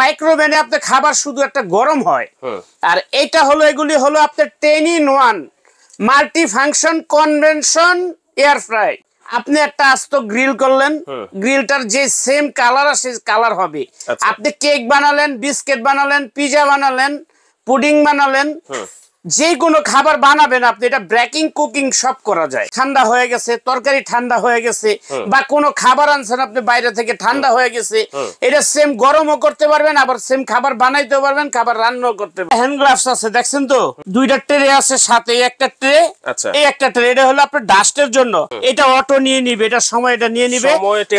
মাইক্রোওভেনে আপনার খাবার শুধু একটা গরম হয়। আর এটা হলো এগুলি হলো আপনার 10-in-1 multi function convention air fry. আপনি একটা আস্ত গ্রিল করলেন, গ্রিলটার যে সেম কালার আছে কালার হবে। আপনি কেক বানালেন, বিস্কিট বানালেন, পিজা বানালেন, পুডিং বানালেন, যে কোনো খাবার বানাবেন আপনি, এটা ব্রেকিং কুকিং সব করা যায়। ঠান্ডা হয়ে গেছে, তরকারি ঠান্ডা হয়ে গেছে, বা কোনো খাবার আনছেন আপনি বাইরে থেকে ঠান্ডা হয়ে গেছে, এটা সেম গরমও করতে পারবেন, আবার সেম খাবার বানাইতেও পারবেন, খাবার রান্নাও করতে পারবেন। হ্যান্ড গ্লাভস আছে দেখছেন তো, দুইটা ট্রে আছে সাথে, একটা ট্রে, এই একটা ট্রে, এটা হলো আপনার ডাস্টের জন্য। এটা অটো নিয়ে নিবে, এটা সময় এটা নিয়ে নিবে,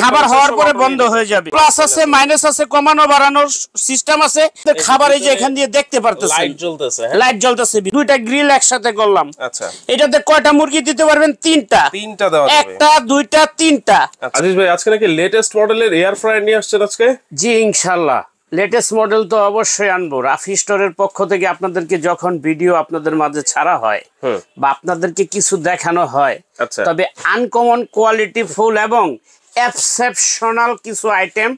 খাবার হওয়ার পরে বন্ধ হয়ে যাবে। প্লাস আছে, মাইনাস আছে, কমানো বাড়ানোর সিস্টেম আছে। খাবার এই যে এখান দিয়ে দেখতে পারতেছেন, লাইট জ্বলতেছে, লাইট জ্বলতেছে। দুইটা গ্রিল একসাথে করলাম। আচ্ছা, এটাতে কয়টা মুরগি দিতে পারবেন? তিনটা দেওয়া যাবে, একটা, দুইটা, তিনটা। আজিজ ভাই, আজকে নাকি লেটেস্ট মডেলের এয়ার ফ্রায়ার নিয়ে আসছেন আজকে? জি ইনশাআল্লাহ, লেটেস্ট মডেল তো অবশ্যই আনবো। রাফি স্টোরের পক্ষ থেকে আপনাদেরকে যখন ভিডিও আপনাদের মাঝে ছাড়া হয় বা আপনাদেরকে কিছু দেখানো হয়, তবে আনকমন কোয়ালিটি ফুল এবং এক্সেপশনাল কিছু আইটেম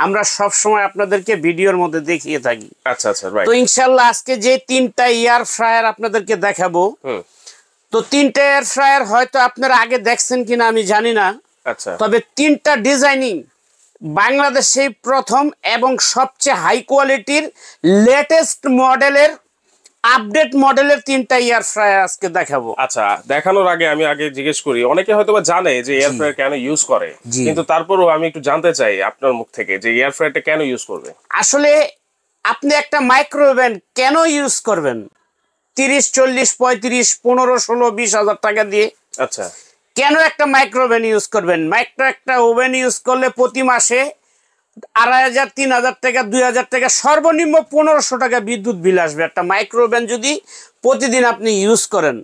আমরা সব সময় আপনাদেরকে ভিডিওর মধ্যে দেখিয়ে থাকি। আচ্ছা আচ্ছা, রাইট। তো ইনশাআল্লাহ আজকে যে তিনটা এয়ার ফ্রায়ার আপনাদেরকে দেখাবো, তো তিনটা এয়ার ফ্রায়ার হয়তো আপনারা আগে দেখছেন কিনা আমি জানি না। আচ্ছা, তবে তিনটা ডিজাইনিং বাংলাদেশে প্রথম এবং সবচেয়ে হাই কোয়ালিটির লেটেস্ট মডেলের আপডেট মডেলের তিনটা এয়ার ফ্রায়ার আজকে দেখাবো। আচ্ছা, দেখানোর আগে আমি জিজ্ঞেস করি, অনেকে হয়তোবা জানে যে এয়ার ফ্রায়ার কেন ইউজ করে, কিন্তু তারপরেও আমি একটু জানতে চাই আপনার মুখ থেকে যে এয়ার ফ্রায়ারটা কেন ইউজ করবে। আসলে আপনি একটা মাইক্রোওভেন কেন ইউজ করবেন 30, 40, 35, 15, 16, 20 হাজার টাকা দিয়ে? আচ্ছা, কেন একটা মাইক্রোওভেন ইউজ করবেন? একটা ওভেন ইউজ করলে প্রতি মাসে 2500, 3000 টাকা, 2000 টাকা, সর্বনিম্ন 1500 টাকা বিদ্যুৎ বিল আসবে একটা মাইক্রোওভেন যদি প্রতিদিন আপনি ইউজ করেন।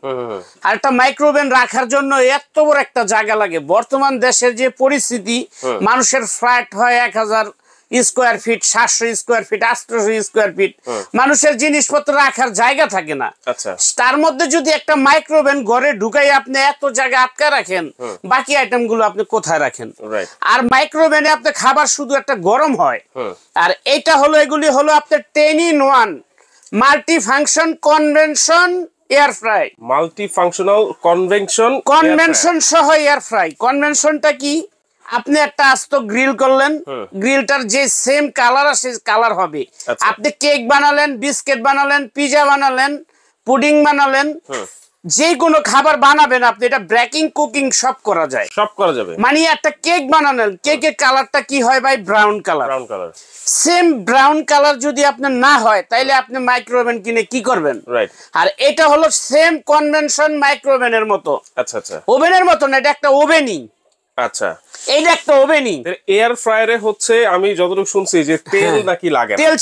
আর একটা মাইক্রোওভেন রাখার জন্য এত বড় একটা জায়গা লাগে। বর্তমান দেশের যে পরিস্থিতি, মানুষের ফ্ল্যাট হয় 1000 square feet, 700 square feet, 800 square feet, মানুষের জিনিসপত্র রাখার জায়গা থাকে না। তার মধ্যে যদি একটা মাইক্রোওভেন ঘরে ঢুকাই আপনি এত জায়গা আটকা রাখেন, বাকি আইটেম গুলো আপনি কোথায় রাখেন? আর মাইক্রোওভেনে আপনার খাবার শুধু একটা গরম হয়। আর এটা হলো, এগুলি হলো আপনার 10-in-1 multi function convention air fry. Multi functional convention সহ এয়ার ফ্রাই। কনভেনশনটা কি? আপনি একটা আস্ত গ্রিল করলেন, গ্রিলটার যে সেম কালার আছে কালার হবে। আপনি কেক বানালেন, বিস্কিট বানালেন, পিজা বানালেন, পুডিং বানালেন, যে কোনো খাবার বানাবেন আপনি, এটা ব্রেকিং কুকিং সব করা যায়, সব করা যাবে। মানে একটা কেক বানালেন, কেকের কালারটা কি হয় ভাই? Brown colour. Same brown colour যদি আপনার না হয় তাইলে আপনি মাইক্রোওভেন কিনে কি করবেন? আর এটা হলো সেম কনভেনশন মাইক্রোওভেনের মতো। আচ্ছা আচ্ছা, ওভেনের মতো না, এটা একটা ওভেনই। আচ্ছা, এইটা একটা ওভেনই। এয়ার ফ্রায়ারে হচ্ছে আমি যতটুকু শুনছি যে তেল নাকি লাগে, তেল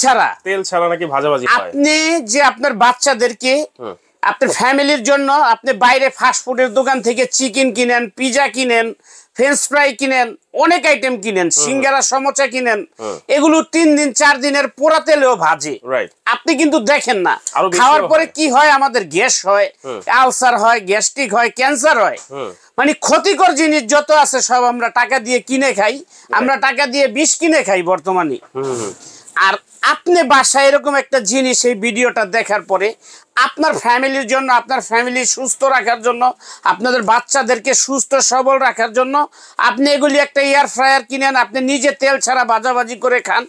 ছাড়া নাকি ভাজাভাজি হয়। আপনি যে আপনার বাচ্চাদেরকে, আপনার ফ্যামিলির জন্য আপনি বাইরে ফাস্ট ফুডের দোকান থেকে চিকেন কিনেন, পিজা কিনেন, ফ্রেঞ্চ ফ্রাই কিনেন, অনেক আইটেম কিনেন, সিঙ্গারা, সমোসা কিনেন, এগুলো 3 দিন 4 দিনের পোড়া তেলেও ভাজে। আপনি কিন্তু দেখেন না, খাওয়ার পরে কি হয়? আমাদের গ্যাস হয়, আলসার হয়, গ্যাস্ট্রিক হয়, ক্যান্সার হয়। মানে ক্ষতিকর জিনিস যত আছে সব আমরা টাকা দিয়ে কিনে খাই, আমরা টাকা দিয়ে বিষ কিনে খাই বর্তমানে। আর আপনি বাসায় এরকম একটা জিনিস এই ভিডিওটা দেখার পরে আপনার ফ্যামিলির জন্য, আপনার ফ্যামিলি সুস্থ রাখার জন্য, আপনাদের বাচ্চাদেরকে সুস্থ সবল রাখার জন্য আপনি এগুলি একটা এয়ার ফ্রায়ার কিনেন, আপনি নিজে তেল ছাড়া ভাজাভাজি করে খান।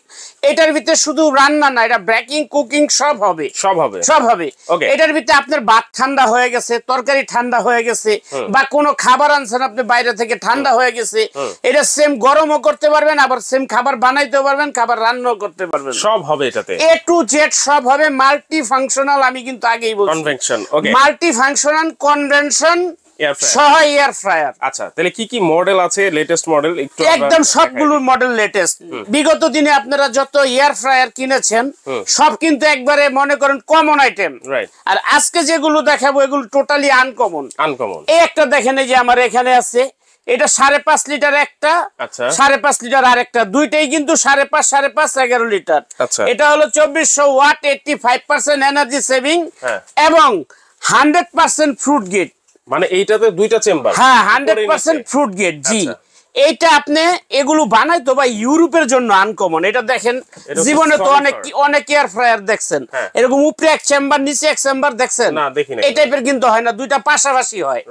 এটার ভিতরে শুধু রান্না না, এটা ব্রেকিং কুকিং সব হবে। এটার ভিতরে আপনার ভাত ঠান্ডা হয়ে গেছে, তরকারি ঠান্ডা হয়ে গেছে, বা কোনো খাবার আনছেন আপনি বাইরে থেকে ঠান্ডা হয়ে গেছে, এটা সেম গরমও করতে পারবেন, আবার সেম খাবার বানাইতেও পারবেন, খাবার রান্নাও করতে পারবেন, সব হবে এটাতে। A to Z সব হবে। মাল্টি ফাংশনাল, আমি কিন্তু আগেই বলছি কনভেনশন, ওকে, মাল্টি ফাংশনাল কনভেনশন সহ এয়ার ফ্রায়ার। আচ্ছা, তাহলে কি কি মডেল আছে? লেটেস্ট মডেল একদম সবগুলো মডেল লেটেস্ট। বিগত দিনে আপনারা যত এয়ার ফ্রায়ার কিনেছেন সব কিন্তু একবারে মনে করেন কমন আইটেম, আর আজকে যেগুলো দেখাবো এগুলো টোটালি আনকমন। এই একটা দেখেন, এই যে আমার এখানে আছে, এটা 5.5 লিটার একটা, 5.5 লিটার আর একটা, দুইটাই কিন্তু 5.5, 5.5, 11 লিটার। এটা হলো 2400 ওয়াট, 85% এনার্জি সেভিং এবং 100% ফ্রুট গেট। মানে এইটাতে দুইটা চেম্বার? হ্যাঁ, 100% ফ্রুট গেট। জি, এইটা আপনি এগুলো বানাই তো ভাই ইউরোপের জন্য আনকমন। এটা দেখেন জীবনে তো অনেক এয়ার ফ্রায়ার দেখছেন, এরকম উপরে এক চেম্বার নিচে এক চেম্বার দেখছেন, না দেখিনি। এই টাইপের কিন্তু হয় না, দুইটা পাশাপাশি হয়,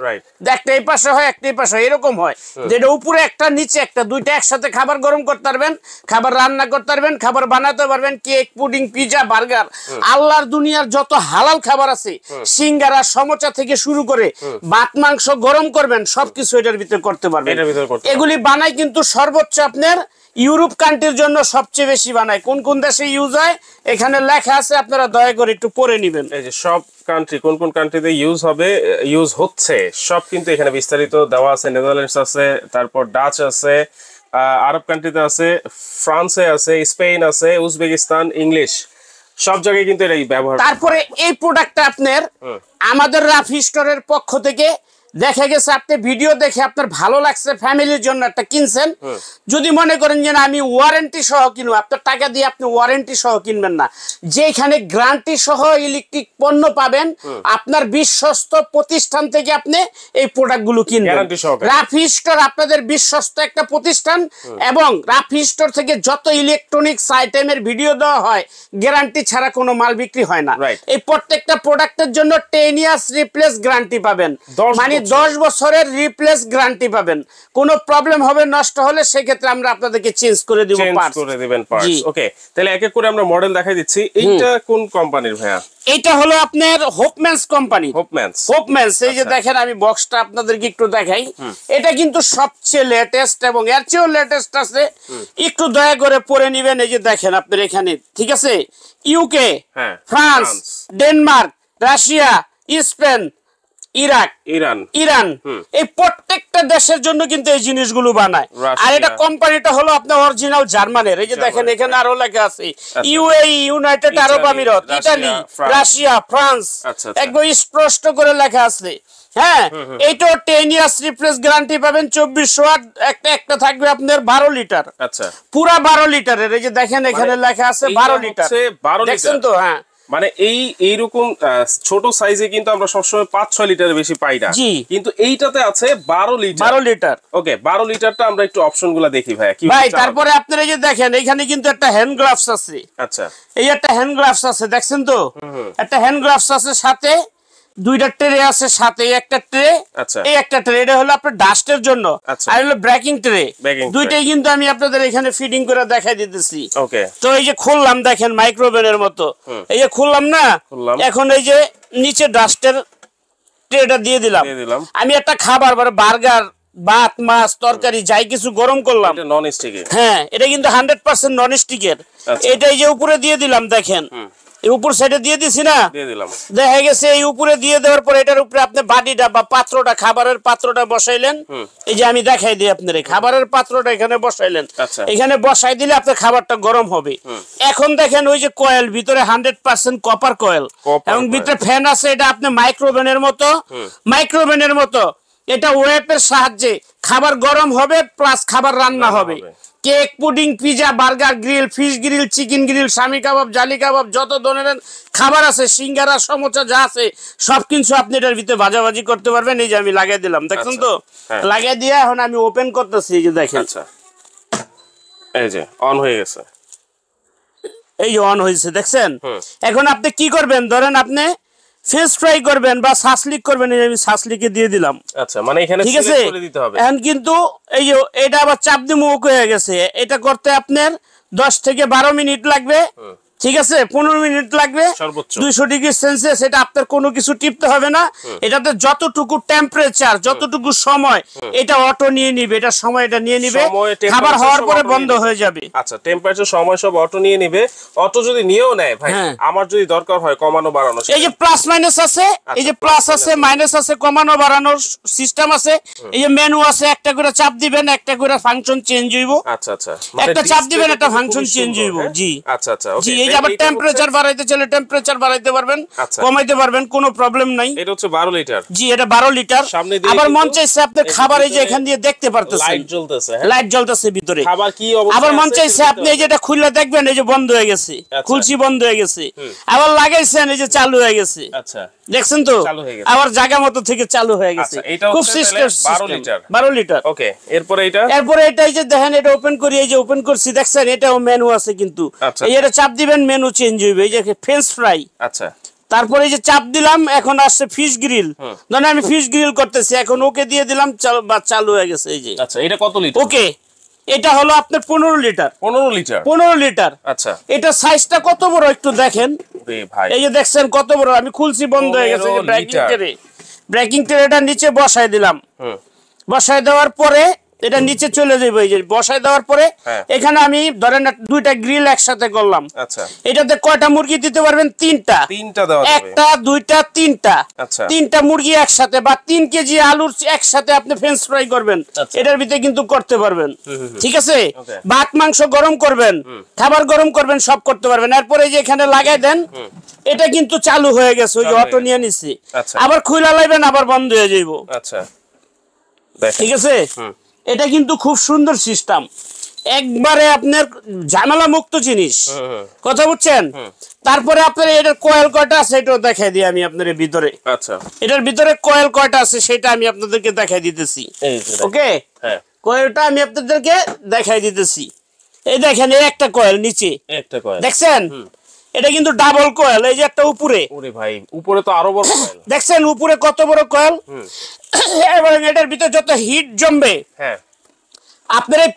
একটা এই পাশে হয় একটা এই পাশে, এরকম হয় যেটা উপরে একটা নিচে একটা, দুইটা একসাথে খাবার গরম করতে পারবেন, খাবার রান্না করতে পারবেন, খাবার বানাতে পারবেন, কেক পুডিং পিজা বার্গার, আল্লাহর দুনিয়ার যত হালাল খাবার আছে, সিঙ্গারা সমোচা থেকে শুরু করে ভাত মাংস গরম করবেন সবকিছু এটার ভিতরে করতে পারবেন। এগুলি বানাই কিন্তু সর্বোচ্চ আপনার ইউরোপ কান্ট্রির জন্য সবচেয়ে বেশি বানায়। কোন কোন দেশে ইউজ হয় এখানে লেখা আছে, আপনারা দয়া করে একটু পড়ে নেবেন। এই যে সব কান্ট্রি কোন কোন কান্ট্রিতে ইউজ হবে, ইউজ হচ্ছে সব কিন্তু এখানে বিস্তারিত দেওয়া আছে। নেদারল্যান্ডস আছে, তারপর ডাচ আছে, আরব কান্ট্রিতে আছে, ফ্রান্সে আছে, স্পেন আছে, উজবেকিস্তান, ইংলিশ, সব জায়গায় কিন্তু এটাই ব্যবহার। তারপরে এই প্রোডাক্টটা আপনার আমাদের রাফি স্টোরের পক্ষ থেকে দেখা গেছে আপনি ভিডিও দেখে আপনার ভালো লাগছে, ফ্যামিলির জন্য একটা কিনছেন, যদি মনে করেন যে আমি ওয়ারেন্টি সহ কিনবো, আপনার টাকা দিয়ে আপনি ওয়ারেন্টি সহ কিনবেন না, যেখানে গ্যারান্টি সহ ইলেকট্রিক পণ্য পাবেন আপনার বিশ্বস্ত প্রতিষ্ঠান থেকে আপনি এই প্রোডাক্টগুলো কিনবেন। রাফি স্টোর আপনাদের বিশ্বস্ত একটা প্রতিষ্ঠান, এবং রাফি স্টোর থেকে যত ইলেকট্রনিক্স আইটেমের ভিডিও দেওয়া হয় গ্যারান্টি ছাড়া কোনো মাল বিক্রি হয় না। এই প্রত্যেকটা প্রোডাক্টের জন্য 10 ইয়ার্স রিপ্লেস গ্যারান্টি পাবেন, মানে 10 বছরের রিপ্লেস গ্যারান্টি পাবেন। কোনো প্রবলেম হবে নষ্ট হলে সেক্ষেত্রে আমরা আপনাদেরকে চেঞ্জ করে দিব, পার্টস করে দিবেন পার্টস। ওকে, তাহলে এক এক করে আমরা মডেল দেখাই দিচ্ছি। এইটা কোন কোম্পানির ভাইয়া? এটা হলো আপনার হোপম্যানস কোম্পানি। হোপম্যানস এই যে দেখেন, আমি বক্সটা আপনাদেরকে একটু দেখাই, এটা কিন্তু সবচেয়ে লেটেস্ট এবং এর চেয়েও লেটেস্ট আছে, একটু দয়া করে পড়ে নেবেন। এই যে দেখেন আপনার এখানে, ঠিক আছে, UK, France, Denmark, Russia, Spain, Iran, এই প্রত্যেকটা দেশের জন্য কিন্তু এই জিনিসগুলো বানায়। আর এটা কোম্পানিটা হলো আপনার অরিজিনাল জার্মানের। এই যে দেখেন এখানে আরো লেখা আছে ইউএই, ইউনাইটেড আরব আমিরাত, ইতালি, রাশিয়া, ফ্রান্স, একদম স্পষ্ট করে লেখা আছে। হ্যাঁ, এইটাও 10 ইয়ার্স রিপ্লেস গ্যারান্টি পাবেন। 2400 ওয়াট একটা থাকবে আপনার 12 লিটার, আচ্ছা পুরা 12 লিটারের। এই যে দেখেন এখানে লেখা আছে 12 লিটার, দেখছেন তো? হ্যাঁ, মানে এইরকম ছোট সাইজে কিন্তু আমরা সবসময় 5-6 লিটারের বেশি পাই না, কিন্তু এইটাতে আছে 12 লিটার। ওকে, 12 লিটারটা আমরা একটু অপশনগুলো দেখি ভাই। কি ভাই তারপরে আপনারা এই যে দেখেন এখানে কিন্তু একটা হ্যান্ড গ্লাভস আছে। আচ্ছা, এই একটা হ্যান্ড গ্লাভস আছে, দেখছেন তো? একটা হ্যান্ড গ্লাভস আছে, সাথে দুইটা ট্রে আছে, সাথে একটা ট্রে, এই একটা ট্রে, এটা হলো আপনার ডাস্টের জন্য, আর হলো ব্রেকিং ট্রে। দুইটাই কিন্তু আমি আপনাদের এখানে ফিটিং করে দেখাই দিতেছি। ওকে, তো এই যে খুললাম, দেখেন মাইক্রোওভেনের মতো, এই যে খুললাম না, এখন এই যে নিচে ডাস্টের ট্রেটা দিয়ে দিলাম। আমি একটা খাবার বার্গার, ভাত, মাছ, তরকারি যাই কিছু গরম করলাম, এটা নন স্টিকের। হ্যাঁ, এটা কিন্তু 100% নন স্টিকের। এটা এই যে উপরে দিয়ে দিলাম, দেখেন উপর সাইডে দিয়ে দিছি না, দেখা গেছে এই উপরে দিয়ে দেওয়ার পর এটার উপরে আপনি বাটিটা বা পাত্রটা, খাবারের পাত্রটা বসাইলেন। এই যে আমি দেখাই দিই আপনার, খাবারের পাত্রটা এখানে বসাইলেন, এখানে বসাই দিলে আপনার খাবারটা গরম হবে। এখন দেখেন ওই যে কয়েল, ভিতরে 100% কপার কয়েল, এবং ভিতরে ফ্যান আছে। এটা আপনি মাইক্রোওভেনের মতো, এটা ওয়েপের সাহায্যে খাবার গরম হবে প্লাস খাবার রান্না হবে। Cake pudding pizza burger grill fish grill chicken grill স্বামী কাবাব জালি কাবাব যত ধরনের খাবার আছে সিঙ্গারা সমোসা যা আছে সবকিছু আপনি এটার ভিতরে ভাজাভাজি করতে পারবেন। এই যে আমি লাগিয়ে দিলাম, দেখছেন তো? লাগিয়ে দিয়ে এখন আমি ওপেন করতেছি। এই যে দেখেন, আচ্ছা এই যে অন হয়ে গেছে, এই যে অন হয়েছে, দেখছেন? এখন আপনি কি করবেন, ধরেন আপনি ফ্রেঞ্চ ফ্রাই করবেন বা সাসলিক করবেন, এই আমি সাসলিকে দিয়ে দিলাম। আচ্ছা, মানে এখানে সিলেক্ট করে দিতে হবে। এখন কিন্তু এই যে এটা আবার চাপ দিয়ে মুখ হয়ে গেছে, এটা করতে আপনার 10 থেকে 12 মিনিট লাগবে, ঠিক আছে? 15 মিনিট লাগবে 200 ডিগ্রি সেলসিয়াস। এটা আপনার কোনো কিছু টিপতে হবে না, এটাতে যতটুকু টেম্পারেচার যতটুকু সময় এটা অটো নিয়ে নিবে, এটা সময় এটা নিয়ে নিবে, খাবার হওয়ার পরে বন্ধ হয়ে যাবে। আচ্ছা, টেম্পারেচার সময় সব অটো নিয়ে নিবে। অটো যদি নিয়েও নেয় ভাই, আমার যদি দরকার হয় কমানো বাড়ানো, এই যে প্লাস মাইনাস আছে, এই যে প্লাস আছে মাইনাস আছে, কমানো বাড়ানোর সিস্টেম আছে। এই যে মেনু আছে, একটা করে চাপ দিবেন একটা করে ফাংশন চেঞ্জ হইব। আচ্ছা আচ্ছা, একটা চাপ দিবেন একটা ফাংশন চেঞ্জ হইব। জি আচ্ছা আচ্ছা, ওকে। এই যে আবার টেম্পারেচার বাড়াইতে চাইলে টেম্পারেচার বাড়াইতে পারবেন, আচ্ছা। কমাইতে পারবেন, কোনো প্রবলেম নাই। এটা হচ্ছে 12 লিটার। জি, এটা 12 লিটার। সামনে দিয়ে আবার মন কিন্তু চাইছে আপনার খাবার এই যে এখান দিয়ে দেখতে পারতেছেন লাইট জ্বলতেছে, হ্যাঁ লাইট জ্বলতেছে ভিতরে। খাবার কি অবস্থা আবার মন আছে চাইছে আপনি এই যেটা খুললে দেখবেন এই যে বন্ধ হয়ে গেছে, আচ্ছা। খুলছি বন্ধ হয়ে গেছে। আবার লাগাইছেন এই যে চালু হয়ে গেছে, আচ্ছা দেখছেন তো চালু হয়ে গেছে। আবার জায়গা মতো থেকে চালু হয়ে গেছে। আচ্ছা, এটা খুব হচ্ছে সিস্টেম, তাহলে 12 লিটার। 12 লিটার। ওকে, এরপরে এটা এরপরে এটা এই যে দেখেন এটা ওপেন করি, এই যে ওপেন করছি দেখছেন এটাও মেনু আছে কিন্তু। আচ্ছা। এই এটা চাপ দিবেন মেনু চেঞ্জ হইবে। এই যে ফ্রেঞ্চ ফ্রাই, আচ্ছা তারপরে এই যে চাপ দিলাম এখন আসছে ফিশ গ্রিল। ধরেন আমি ফিশ গ্রিল করতেছি, এখন ওকে দিয়ে দিলাম, চালু হয়ে গেছে এই যে। আচ্ছা, এটা কত লিটার? ওকে, এটা হলো আপনার 15 লিটার। 15 লিটার। 15 লিটার। আচ্ছা, এটা সাইজটা কত বড় একটু দেখেন। রে ভাই এই যে দেখছেন কত বড়, আমি খুলছি বন্ধ হয়ে গেছে। 15 ব্রেকিং লিটার। ট্রে, ব্রেকিং ট্রেটা নিচে বসায় দিলাম। বসায় দেওয়ার পরে এটা নিচে চলে যাবে। এই যে বসায় দেওয়ার পরে হ্যাঁ। এখানে আমি ধরেন দুইটা গ্রিল একসাথে করলাম। আচ্ছা, এটাতে কয়টা মুরগি দিতে পারবেন? 3টা। 3টা দেওয়া যাবে। একটা, দুইটা, 3টা। আচ্ছা। 3টা মুরগি একসাথে বা 3 কেজি আলুর একসাথে আপনি ফ্রেঞ্চ ফ্রাই করবেন, আচ্ছা। এটার ভিতরে কিন্তু করতে পারবেন। ঠিক আছে, Okay. ভাত মাংস গরম করবেন, খাবার গরম করবেন, সব করতে পারবেন। এরপরে এই যে এখানে লাগাই দেন, এটা কিন্তু চালু হয়ে গেছে, ওই যে চালু হয়ে অটো গেছে। নিয়ে নিছি। আচ্ছা। আবার খুইলা লাইবেন, আবার বন্ধ হয়ে যাইব। আচ্ছা, দেখেন ঠিক আছে, এটা কিন্তু খুব সুন্দর সিস্টেম, একবারে আপনার ঝামেলা মুক্ত জিনিস। কথা বুঝছেন? তারপরে আপনার এটার কয়েল কয়টা আছে এটাও দেখাই দিই আমি আপনার ভিতরে। আচ্ছা, এটার ভিতরে কয়েল কয়টা আছে সেটা আমি আপনাদেরকে দেখাই দিতেছি। এই যে দেখেন। ওকে, হ্যাঁ, কয়েলটা আমি আপনাদেরকে দেখাই দিতেছি। এই দেখেন এই একটা কয়েল নিচে একটা কয়েল দেখছেন, এটা কিন্তু ডাবল কয়েল। এই যে একটা উপরে, ওরে ভাই উপরে তো আরো বড় কয়েল। দেখছেন উপরে কত বড় কয়েল। এবং এটার ভিতরে যত হিট জমবে হ্যাঁ, আপনার এই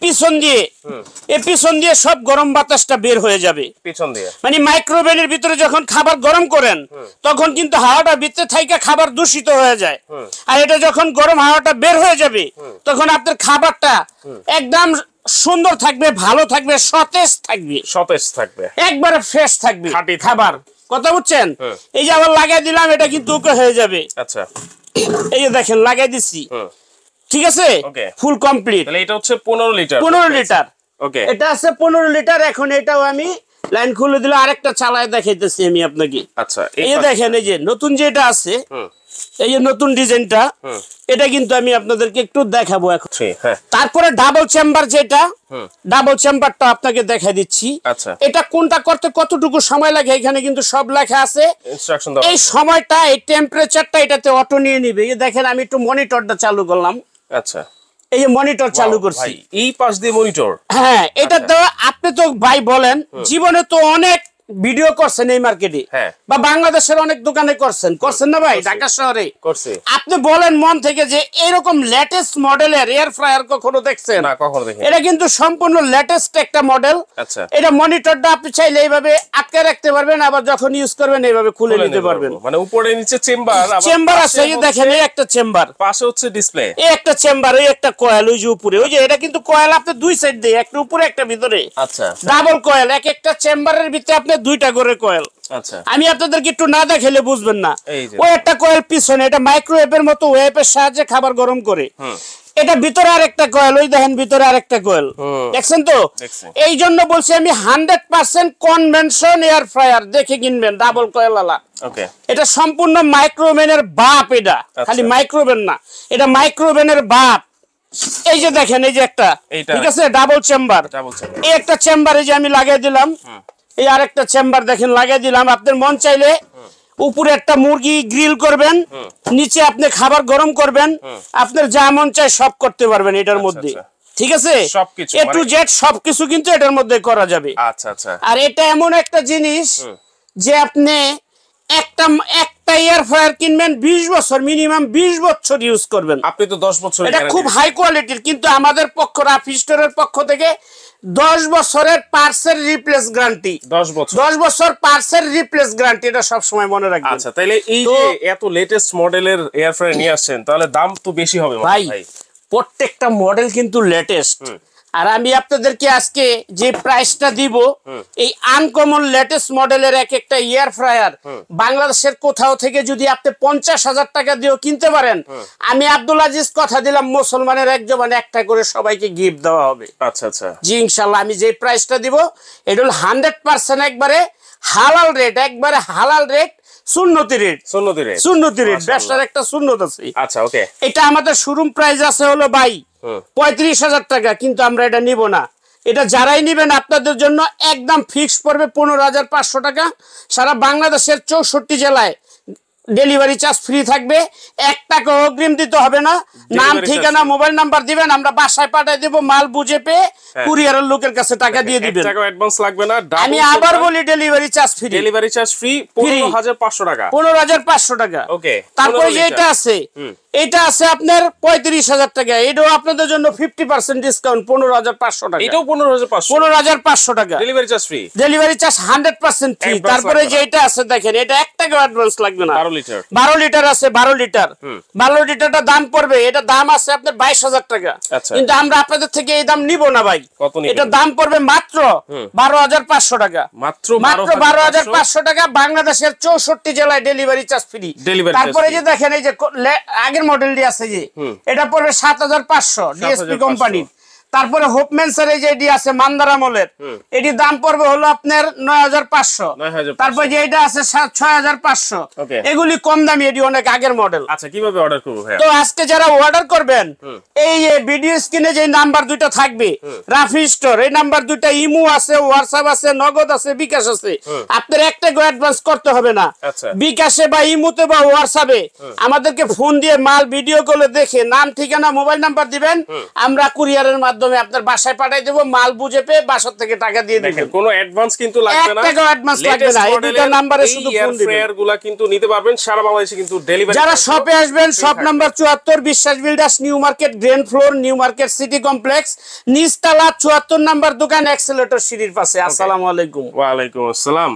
পিছন দিয়ে সব গরম বাতাসটা বের হয়ে যাবে। পিছন দিয়ে মানে মাইক্রোওভেনের ভিতরে যখন খাবার গরম করেন তখন কিন্তু হাওয়াটা ভিতরে থাইকা খাবার দূষিত হয়ে যায়। আর এটা যখন গরম হাওয়াটা বের হয়ে যাবে তখন আপনার খাবারটা একদম সুন্দর থাকবে, ভালো থাকবে, সতেজ থাকবে, একবারে ফ্রেশ থাকবে খাঁটি খাবার। কথা বুঝছেন? এই যে আবার লাগাই দিলাম, এটা কিন্তু ওকে হয়ে যাবে। আচ্ছা, এই যে দেখেন লাগাই দিচ্ছি, ঠিক আছে, Okay. Full complete. তাহলে এটা হচ্ছে 15 লিটার। 15 লিটার। ওকে, এটা আছে 15 লিটার। এখন এটাও আমি লাইন খুলে দিলে আরেকটা চালায় দেখাইতেছি আমি আপনাকে। আচ্ছা, এই যে দেখেন এই যে নতুন যেটা আছে, এই যে নতুন ডিজাইনটা, এটা কিন্তু আমি আপনাদেরকে একটু দেখাবো এখন। হ্যাঁ, তারপরে ডাবল চেম্বার যেটা, ডাবল চেম্বারটা আপনাকে দেখাই দিচ্ছি। আচ্ছা, এটা কোনটা করতে কতটুকু সময় লাগে এখানে কিন্তু সব লেখা আছে। ইনস্ট্রাকশন দাও। এই সময়টা, এই টেম্পারেচারটা এটাতে অটো নিয়ে নিবে। এই দেখেন আমি একটু মনিটরটা চালু করলাম, আচ্ছা, এই যে মনিটর চালু করছি। ভাই এই পাশ দিয়ে মনিটর। হ্যাঁ, এটা তো আপনি তো ভাই বলেন জীবনে তো অনেক ভিডিও করছেন এই মার্কেটে, হ্যাঁ। বা বাংলাদেশের অনেক দোকানে করছেন না ভাই, ঢাকা শহরে করছি। আপনি বলেন মন থেকে যে এরকম লেটেস্ট মডেলের এয়ার ফ্রায়ার কখনো দেখছেন? না, কখনো দেখিনি। এটা কিন্তু সম্পূর্ণ লেটেস্ট একটা মডেল। আচ্ছা, এটা মনিটরটা আপনি চাইলে এইভাবে আটকে রাখতে পারবেন, আবার যখন ইউজ করবেন এইভাবে খুলে নিতে পারবেন। মানে উপরে নিচে চেম্বার, চেম্বার আছে, এই যে দেখেন এই একটা চেম্বার, পাশে হচ্ছে ডিসপ্লে, এই একটা চেম্বার, এই একটা কয়েল, ওই যে উপরে, ওই যে এটা কিন্তু কয়েল আপনি দুই সাইড দিয়ে, একটা উপরে একটা ভিতরে, আচ্ছা, ডাবল কয়েল। এক একটা চেম্বারের ভিতরে আপনি দুইটা করে কয়েল। আচ্ছা, আমি আপনাদেরকে একটু না দেখালে বুঝবেন না। এই যে ওই একটা কয়েল পিছনে, এটা মাইক্রোওয়েভের মতো ওয়েভের সাহায্যে খাবার গরম করে। এটা ভিতরে আরেকটা কয়েল, ওই দেখেন ভিতরে আরেকটা কয়েল, দেখছেন তো? দেখছি। এই জন্য বলছি আমি 100% কনভেনশন এয়ার ফ্রায়ার দেখে কিনবেন, ডাবল কয়েল আলা। ওকে, এটা সম্পূর্ণ মাইক্রোওভেনের বাপ। এটা খালি মাইক্রোওভেন না, এটা মাইক্রোওভেনের বাপ। এই যে দেখেন এই যে একটা, ঠিক আছে, ডাবল চেম্বার। এই একটা চেম্বারে যে আমি লাগিয়ে দিলাম, এই আরেকটা চেম্বার দেখেন লাগিয়ে দিলাম। আপনার মন চাইলে উপরে একটা মুরগি গ্রিল করবেন, নিচে আপনি খাবার গরম করবেন, আপনার যা মন চায় সব করতে পারবেন এটার মধ্যে। ঠিক আছে, সবকিছু A to Z সবকিছু কিন্তু এটার মধ্যে করা যাবে। আচ্ছা, আচ্ছা। আর এটা এমন একটা জিনিস যে আপনি একটা এয়ার ফ্রায়ার কিনবেন 20 বছর, মিনিমাম 20 বছর ইউজ করবেন। আপনি তো 10 বছর। এটা খুব হাই কোয়ালিটির, কিন্তু আমাদের পক্ষ রাফি স্টোরের পক্ষ থেকে 10 বছরের পার্সেল রিপ্লেস গ্যারান্টি। 10 বছর পার্সেল রিপ্লেস গ্যারান্টি, এটা সব সময় মনে রাখবেন। আচ্ছা, তাহলে এই যে এত লেটেস্ট মডেলের এয়ার ফ্রায়ার নিয়ে আসছেন, তাহলে দাম তো বেশি হবে ভাই। প্রত্যেকটা মডেল কিন্তু লেটেস্ট। আর আমি আপনাদেরকে আজকে যে প্রাইসটা দিব, এই আনকমন লেটেস্ট মডেলের এক একটা এয়ার ফ্রায়ার বাংলাদেশের কোথাও থেকে যদি আপনি 50,000 টাকা দিয়েও কিনতে পারেন, আমি আব্দুল আজিজ কথা দিলাম মুসলমানের এক জবানে একটা করে সবাইকে গিফট দেওয়া হবে। আচ্ছা, আচ্ছা। জি ইনশাল্লাহ। আমি যে প্রাইসটা দিব এটা হল 100% একবারে হালাল রেট, একবারে হালাল রেট, সুন্নতি রেট, সুন্নতি রেট, সুন্নতি রেট, ব্যবসার একটা সুন্নত আছে। আচ্ছা ওকে। এটা আমাদের শোরুম প্রাইস আছে হলো ভাই 35,000 টাকা, কিন্তু আমরা এটা নিব না। এটা যারাই নেবেন আপনাদের জন্য একদম ফিক্স পড়বে 15,500 টাকা। সারা বাংলাদেশের 64 জেলায় ডেলিভারি চার্জ ফ্রি থাকবে, 1 টাকা অগ্রিম দিতে হবে না। নাম, ঠিকানা, মোবাইল নাম্বার দিবেন, আমরা বাসায় পাঠিয়ে দেব, মাল বুঝে পেয়ে কুরিয়ারের লোকের কাছে টাকা দিয়ে দিবেন, 1 টাকা অ্যাডভান্স লাগবে না। আমি আবার বলি delivery charge free, delivery charge free 15,500 টাকা, 15,500 টাকা। ওকে। তারপরে যে এটা আছে, এটা আছে আপনার 35,000 টাকা, এটাও আপনাদের জন্য 50% ডিসকাউন্ট, 15,500 টাকা। এটাও 15,500, 15,500 টাকা delivery charge free, delivery charge 100% free. তারপরে যে এটা আছে দেখেন, এটা 1 টাকা অ্যাডভান্স লাগবে না। 12 লিটার, 12 লিটার আছে, 12 লিটার, 12 লিটারটা দাম পড়বে, এটা দাম আছে আপনার 22,000 টাকা, আচ্ছা। কিন্তু আমরা আপনাদের থেকে এই দাম নিব না ভাই। কত নিবেন? এটা দাম পড়বে মাত্র 12,500 টাকা, মাত্র 12,500 টাকা। বাংলাদেশের 64 জেলায় ডেলিভারি চার্জ ফ্রি। তারপরে যে দেখেন, এই যে আগের মডেলটি আছে যে, এটা পড়বে 7,500 ডিএসপি কোম্পানির। তারপরে হোপম্যান্সের এই যে এটি আছে মান্দার আমলের, এটির দাম পড়বে হলো আপনার 9,500। তারপরে যে এটা আছে 6,500। এগুলি কম দামি, এটি অনেক আগের মডেল। আচ্ছা, কিভাবে অর্ডার করব ভাই? তো আজকে যারা অর্ডার করবেন, এই ভিডিও স্ক্রিনে যে নাম্বার দুইটা থাকবে রাফি স্টোর, এই নাম্বার দুইটা ইমো আছে, হোয়াটসঅ্যাপ আছে, নগদ আছে, বিকাশ আছে। আপনার একটা অ্যাডভান্স করতে হবে না। বিকাশে বা ইমোতে বা হোয়াটসঅ্যাপে আমাদেরকে ফোন দিয়ে মাল ভিডিও কলে দেখে নাম, ঠিকানা, মোবাইল নাম্বার দিবেন, আমরা কুরিয়ারের মাধ্যমে আপনার বাসায় পাঠিয়ে দেব, মাল বুঝে পেয়ে বাসা থেকে টাকা দিয়ে দিবেন। কোনো অ্যাডভান্স কিন্তু লাগবে না, 1 টাকা অ্যাডভান্স লাগবে না। এই দুটো নম্বরে শুধু ফোন দিবেন। এয়ারফ্রায়ারগুলো কিন্তু নিতে পারবেন সারা বাংলাদেশে, কিন্তু ডেলিভারি। যারা শপে আসবেন, shop number 74, Biswas builders, New Market, ground floor, New Market city complex, নিচতলা 74 নাম্বার দোকান, এক্সেলেটর সিঁড়ির পাশে। আসসালামু আলাইকুম। ওয়া আলাইকুম আসসালাম।